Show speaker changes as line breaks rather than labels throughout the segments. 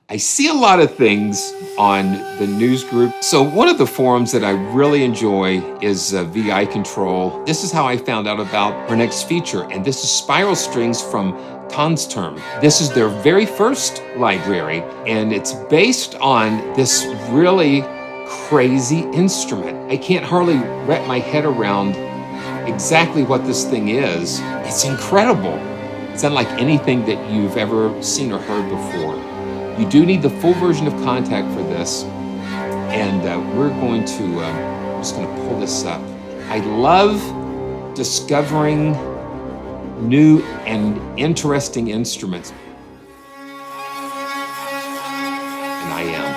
I see a lot of things on the news group. So one of the forums that I really enjoy is VI Control. This is how I found out about our next feature, and this is spiral strings from Tonsturm. This is their very first library, and it's based on this really crazy instrument. I can't hardly wrap my head around exactly what this thing is. It's incredible. It's unlike anything that you've ever seen or heard before. You do need the full version of Kontakt for this, and we're going to, I'm just going to pull this up. I love discovering new and interesting instruments, and I am.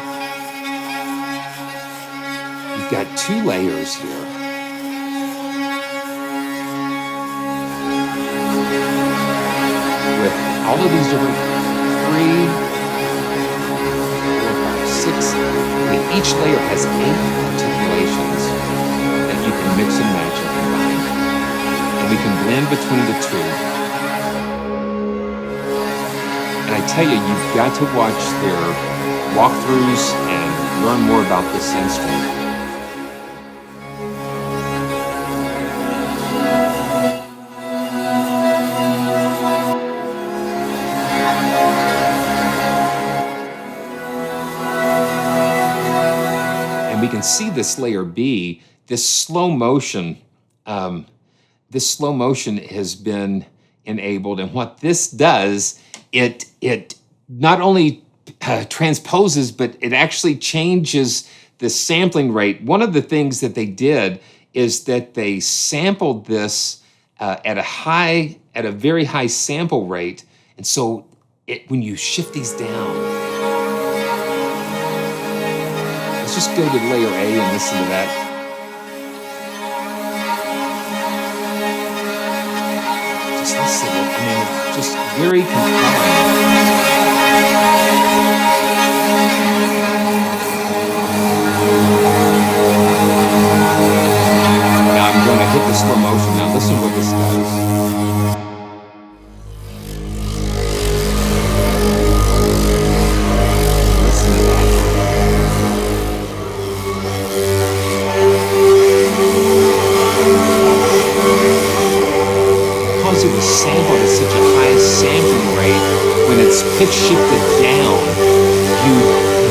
You've got 2 layers here. With all of these different 3, 4, 5, 6, and each layer has 8 articulations that you can mix and match and combine. And we can blend between the 2. And I tell you, you've got to watch their walkthroughs and learn more about this instrument. And we can see this layer B, this slow motion has been enabled. And what this does, it not only transposes, but it actually changes the sampling rate. One of the things that they did is that they sampled this at a very high sample rate. And so when you shift these down, let's just go to layer A and listen to that. Just listen to it. I mean, it's just very compelling. Now I'm going to hit the slow motion. Now listen to what this does. Because it was sampled at such a high sampling rate, when it's pitch shifted down, you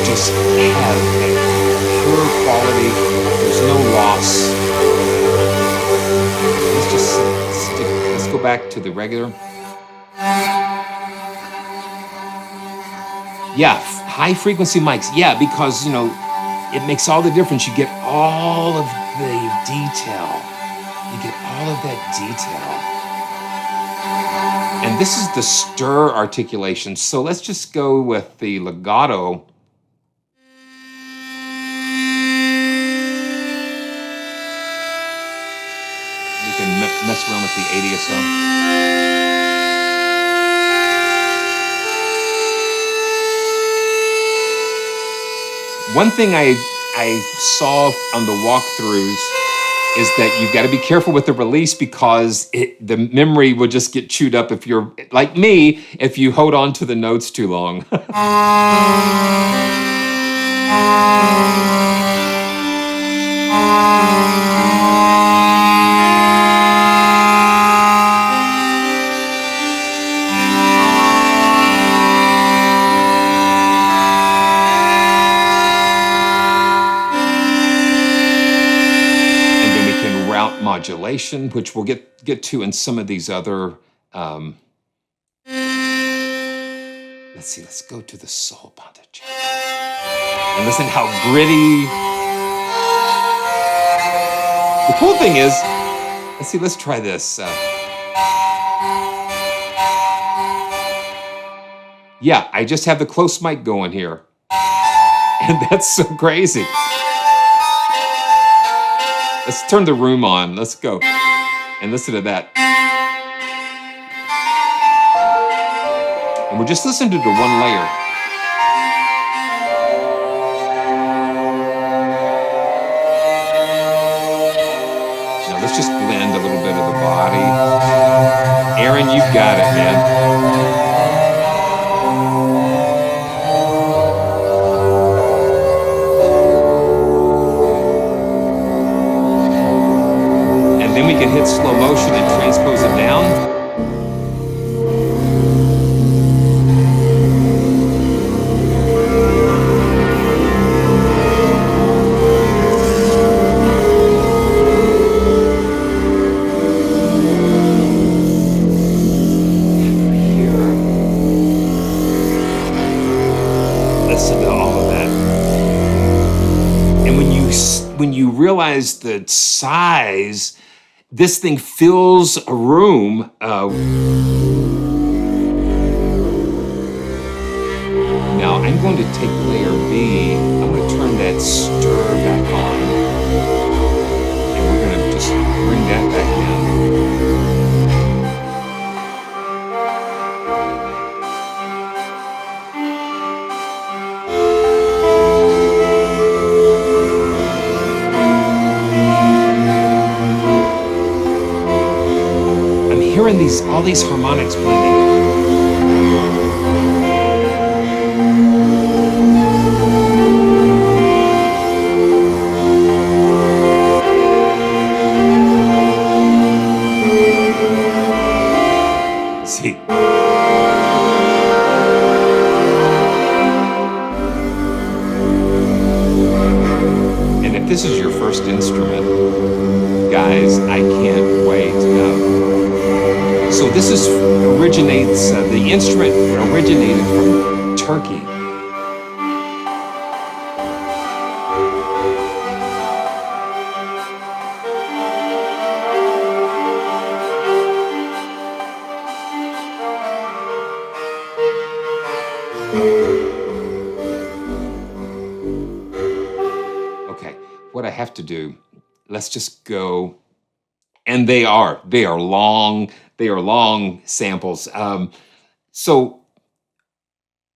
just have a pure quality. There's no loss. Let's go back to the regular. Yeah, high frequency mics. Yeah, because it makes all the difference. You get all of the detail. You get all of that detail. And this is the stir articulation. So let's just go with the legato. You can mess around with the 80 or so. One thing I saw on the walkthroughs is that you've got to be careful with the release, because the memory will just get chewed up if you're, like me, if you hold on to the notes too long. Modulation, which we'll get to in some of these other. Let's see. Let's go to the Sul Ponticello and listen how gritty. The cool thing is, let's see. Let's try this. Yeah, I just have the close mic going here, and that's so crazy. Let's turn the room on. Let's go and listen to that. And we're just listening to the one layer. Now let's just blend a little bit of the body. Aaron, you've got it, man. listen to all of that. And when you realize the size, this thing fills a room. Now I'm going to take layer B. I'm going to turn that stir back on, and we're going to just bring that back down. I'm hearing all these harmonics blending. See. And if this is your first instrument, guys, I can't wait. So this originates, the instrument originated from Turkey. Okay, what I have to do, let's just go, and they are long samples.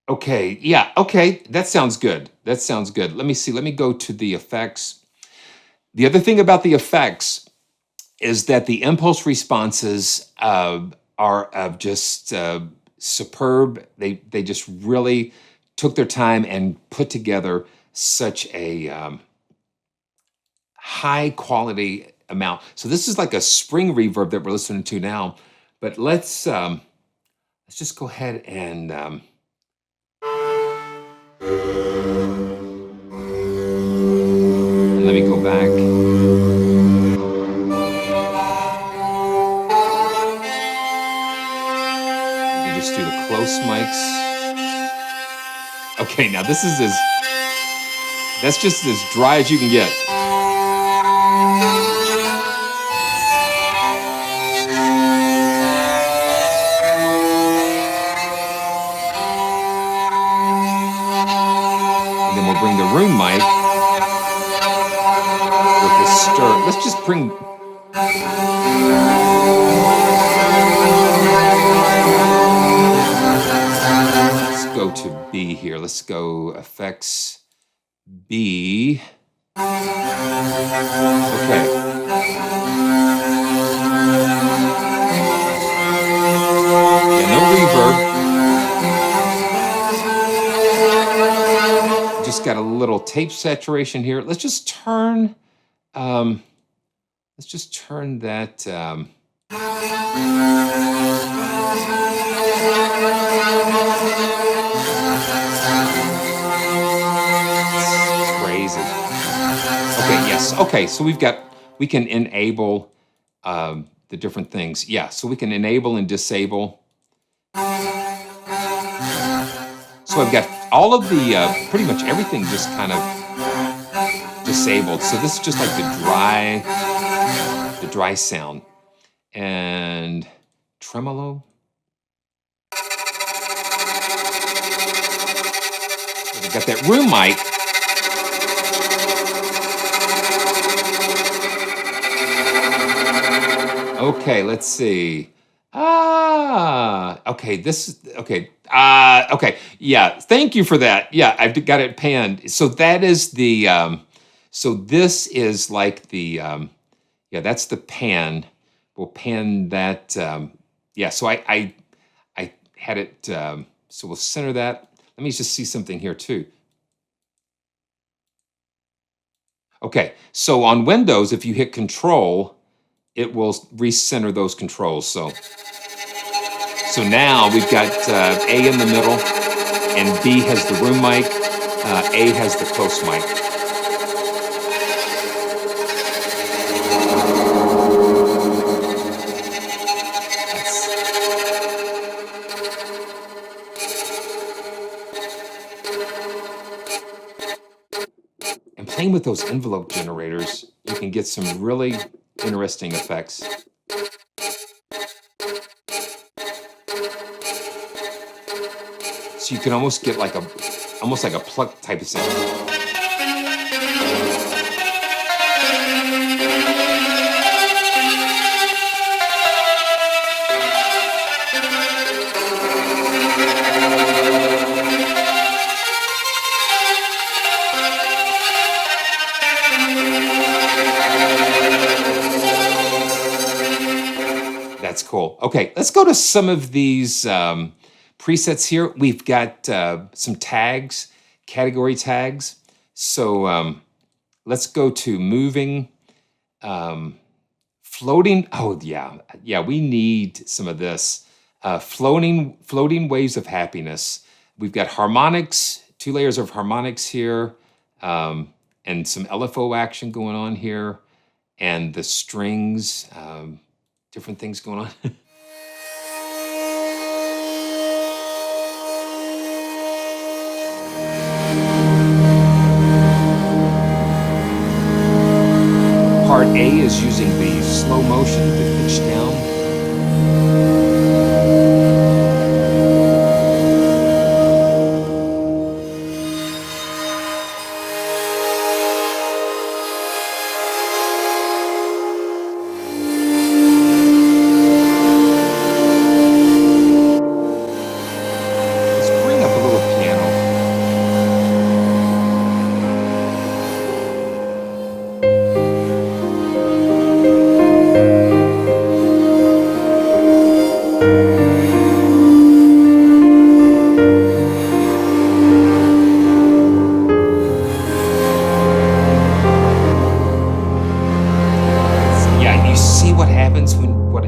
Okay, yeah, okay, that sounds good. That sounds good. Let me see, let me go to the effects. The other thing about the effects is that the impulse responses are just superb. They just really took their time and put together such a high quality amount. So this is like a spring reverb that we're listening to now. But let's just go ahead and let me go back. You can just do the close mics. Okay, now this is that's just as dry as you can get. And then we'll bring the room mic with the stir. Let's just bring. Let's go to B here. Let's go effects B. Okay. Yeah, no reverb. Just got a little tape saturation here. Let's just turn. Let's just turn that. Crazy. Okay, yes. Okay, so we can enable the different things. Yeah, so we can enable and disable. So I've got all of the, pretty much everything just kind of disabled. So this is just like the dry sound. And tremolo. We've got that room mic. Okay, let's see. Okay, okay, yeah, thank you for that. Yeah, I've got it panned. So that is the, so this is like the, yeah, that's the pan. We'll pan that, yeah, so I had it, so we'll center that. Let me just see something here too. Okay, so on Windows, if you hit Control, it will recenter those controls. So now we've got A in the middle, and B has the room mic, A has the close mic. playing with those envelope generators, you can get some really interesting effects. So you can almost get like almost like a pluck type of sound. That's cool. Okay, let's go to some of these presets here. We've got some tags, category tags. So let's go to moving, floating. Oh yeah, we need some of this. Floating waves of happiness. We've got harmonics, 2 layers of harmonics here, and some LFO action going on here, and the strings. Different things going on. Part A is using the slow motion to pitch down.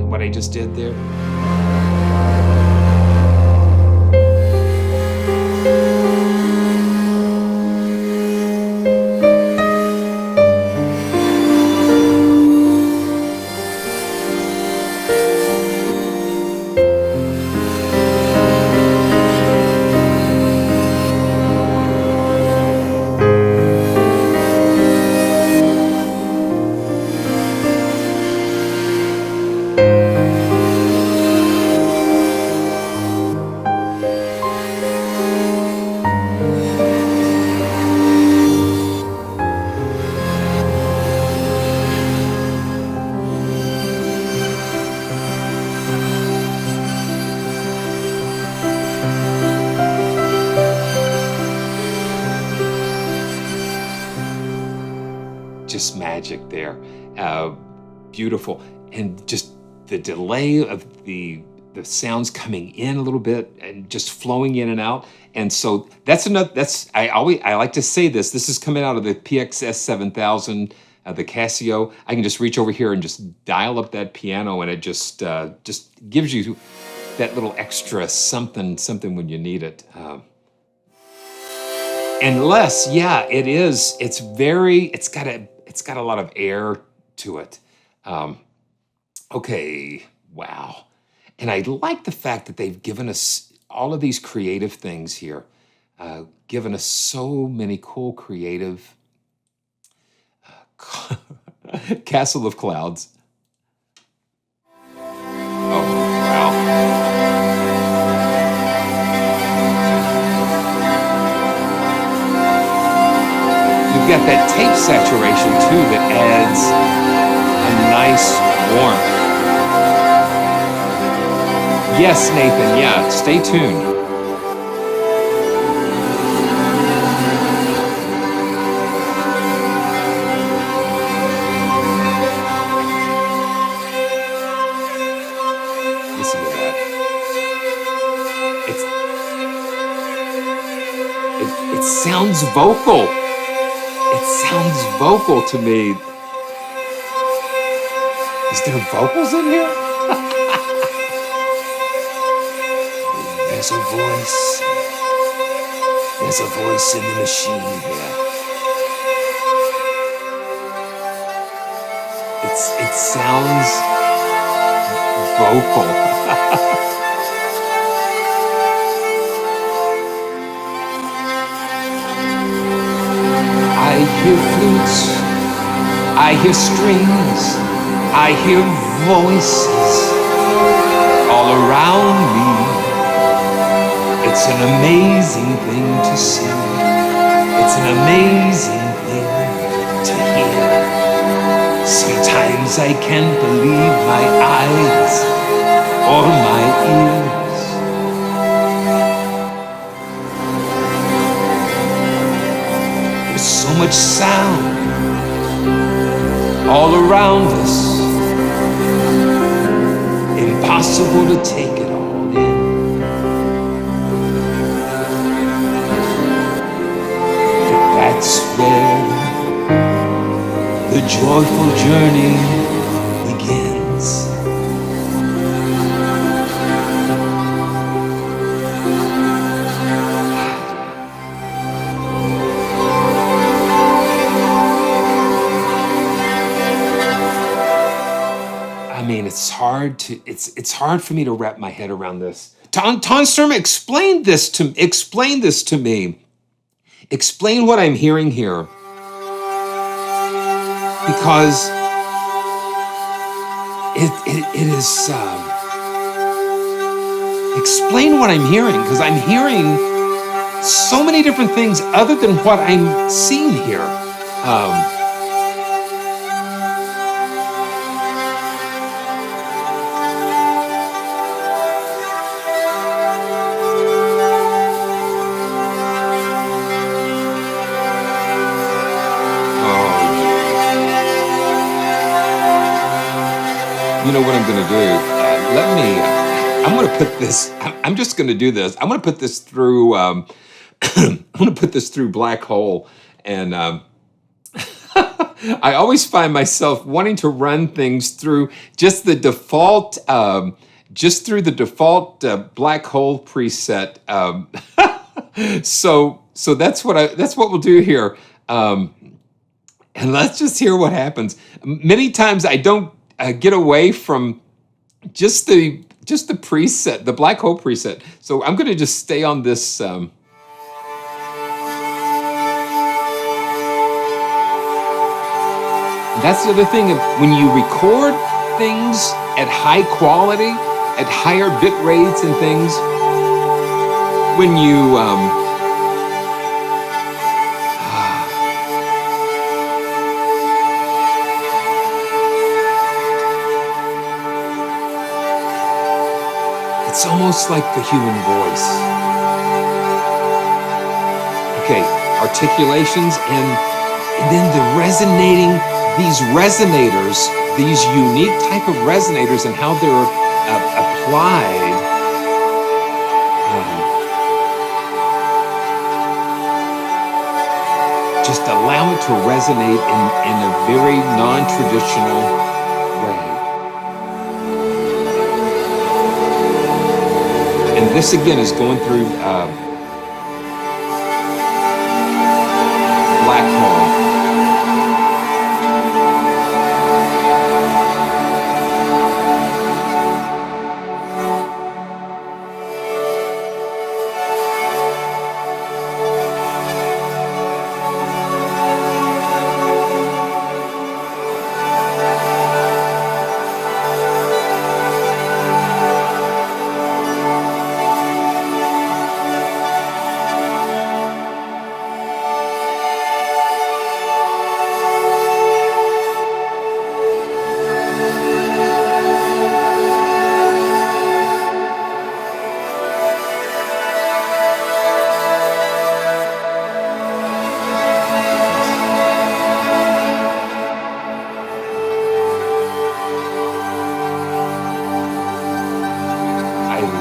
What I just did there? Just magic there. Beautiful. And just the delay of the sounds coming in a little bit and just flowing in and out. And so that's I like to say this is coming out of the PXS 7000, the Casio. I can just reach over here and just dial up that piano, and it just gives you that little extra something when you need it. Unless, yeah, it's got a lot of air to it. Okay, wow. And I like the fact that they've given us all of these creative things here, given us so many cool creative Castle of Clouds. Oh, wow. You've got that tape saturation too that adds a nice warmth. Yes, Nathan, yeah, stay tuned. Listen to that. It sounds vocal. It sounds vocal to me. Is there vocals in here? There's a voice. There's a voice in the machine here. It sounds vocal. I hear notes, I hear strings, I hear voices all around me. It's an amazing thing to see. It's an amazing thing to hear. Sometimes I can't believe my eyes or my ears. There's so much sound all around us. Impossible to take it all in. But that's where the joyful journey begins. I mean, it's hard for me to wrap my head around this. Tonsturm, explain this to me. Explain what I'm hearing here. Because it is, explain what I'm hearing, because I'm hearing so many different things other than what I'm seeing here. You know what I'm going to do? I'm going to put this, I'm just going to do this. I'm going to put this through, I'm going to put this through Black Hole. And I always find myself wanting to run things through just the default, Black Hole preset. So that's what we'll do here. And let's just hear what happens. Many times I don't get away from just the preset, the Black Hole preset. So I'm going to just stay on this. That's the other thing. When you record things at high quality, at higher bit rates and things, when you it's almost like the human voice. Okay, articulations and then the resonating, these resonators, these unique type of resonators and how they're applied. Just allow it to resonate in a very non-traditional way. And this again is going through Black Hole.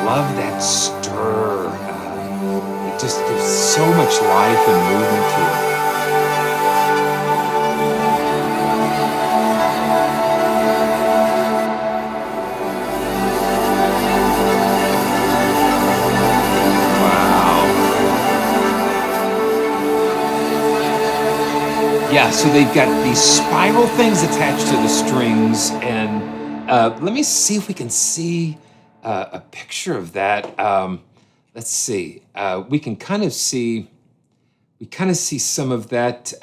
Love that stir. It just gives so much life and movement to it. Wow. Yeah, so they've got these spiral things attached to the strings, and let me see if we can see a picture of that. Let's see. We kind of see some of that.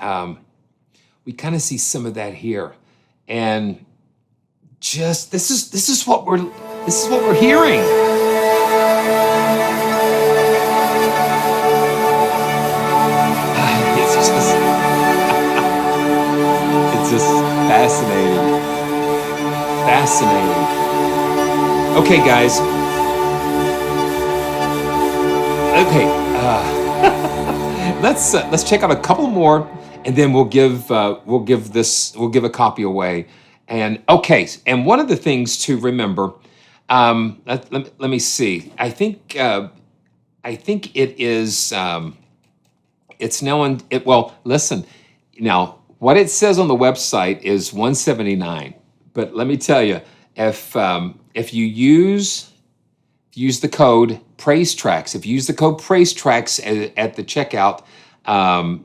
we kind of see some of that here, and just this is what we're hearing. It's just fascinating. Fascinating. Okay, guys. Okay, let's check out a couple more, and then we'll give a copy away. And okay, and one of the things to remember, let me see. I think it is. It's now on it. Well, listen. Now, what it says on the website is 179. But let me tell you, if you use the code Praise Tracks, if you use the code Praise Tracks at the checkout,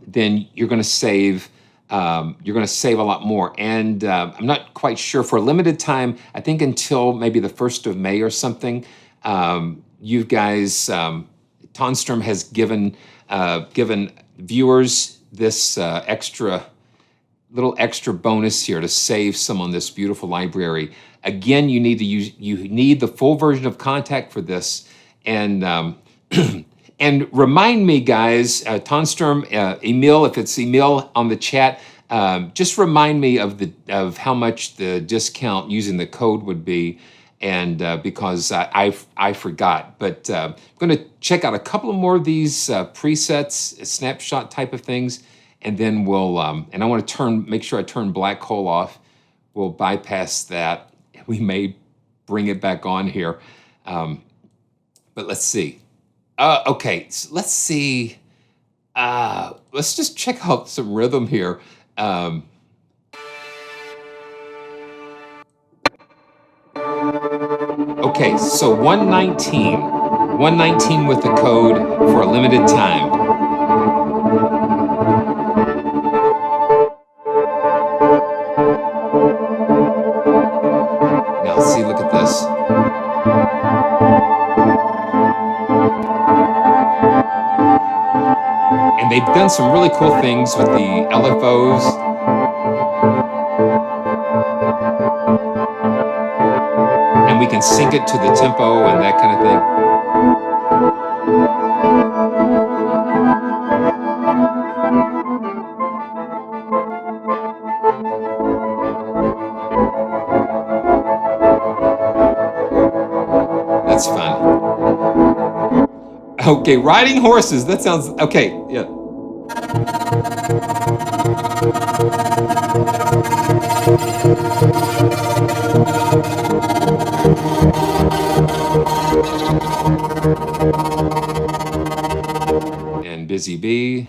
then you're going to save. You're going to save a lot more. And I'm not quite sure, for a limited time, I think until maybe the 1st of May or something, you guys, Tonsturm has given viewers this little extra bonus here to save some on this beautiful library. Again, you need the full version of Kontakt for this. And and remind me, guys, Tonsturm, Emil, if it's Emil on the chat, just remind me of how much the discount using the code would be, and because I forgot. But I'm going to check out a couple more of these presets, snapshot type of things, and then we'll and I want to make sure I turn Black Hole off. We'll bypass that. We may bring it back on here, but let's see. Okay, so let's see. Let's just check out some rhythm here. Okay, so 119 with the code for a limited time. Now, see, look at this. And they've done some really cool things with the LFOs. And we can sync it to the tempo and that kind of thing. That's fun. Okay, riding horses. That sounds okay. Yeah. And Busy Bee.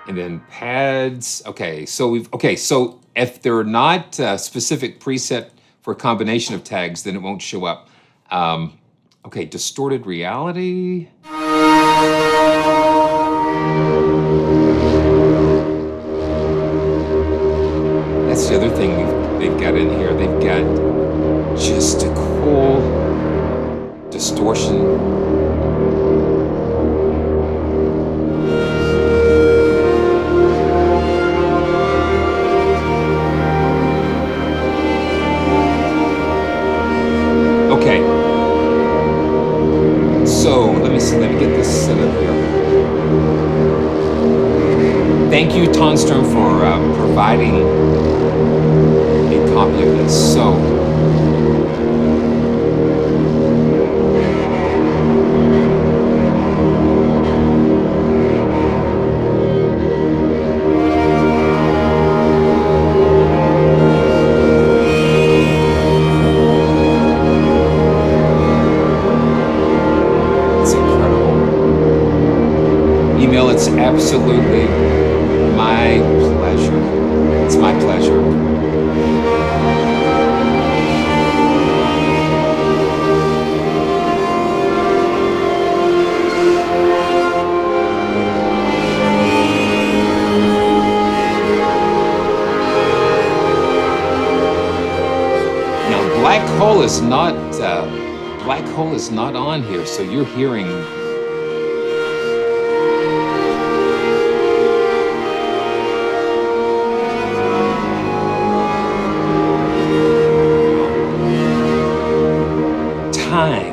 And then pads. Okay, so so if they're not specific preset for a combination of tags, then it won't show up. Okay, distorted reality. That's the other thing they've got in here. They've got just a cool distortion. Okay. So let me get this set up here. Thank you, Tonsturm, for providing a copy of this. So, it's incredible. Email, it's absolutely my pleasure. It's my pleasure. Now, Black Hole is not black hole is not on here, so you're hearing time.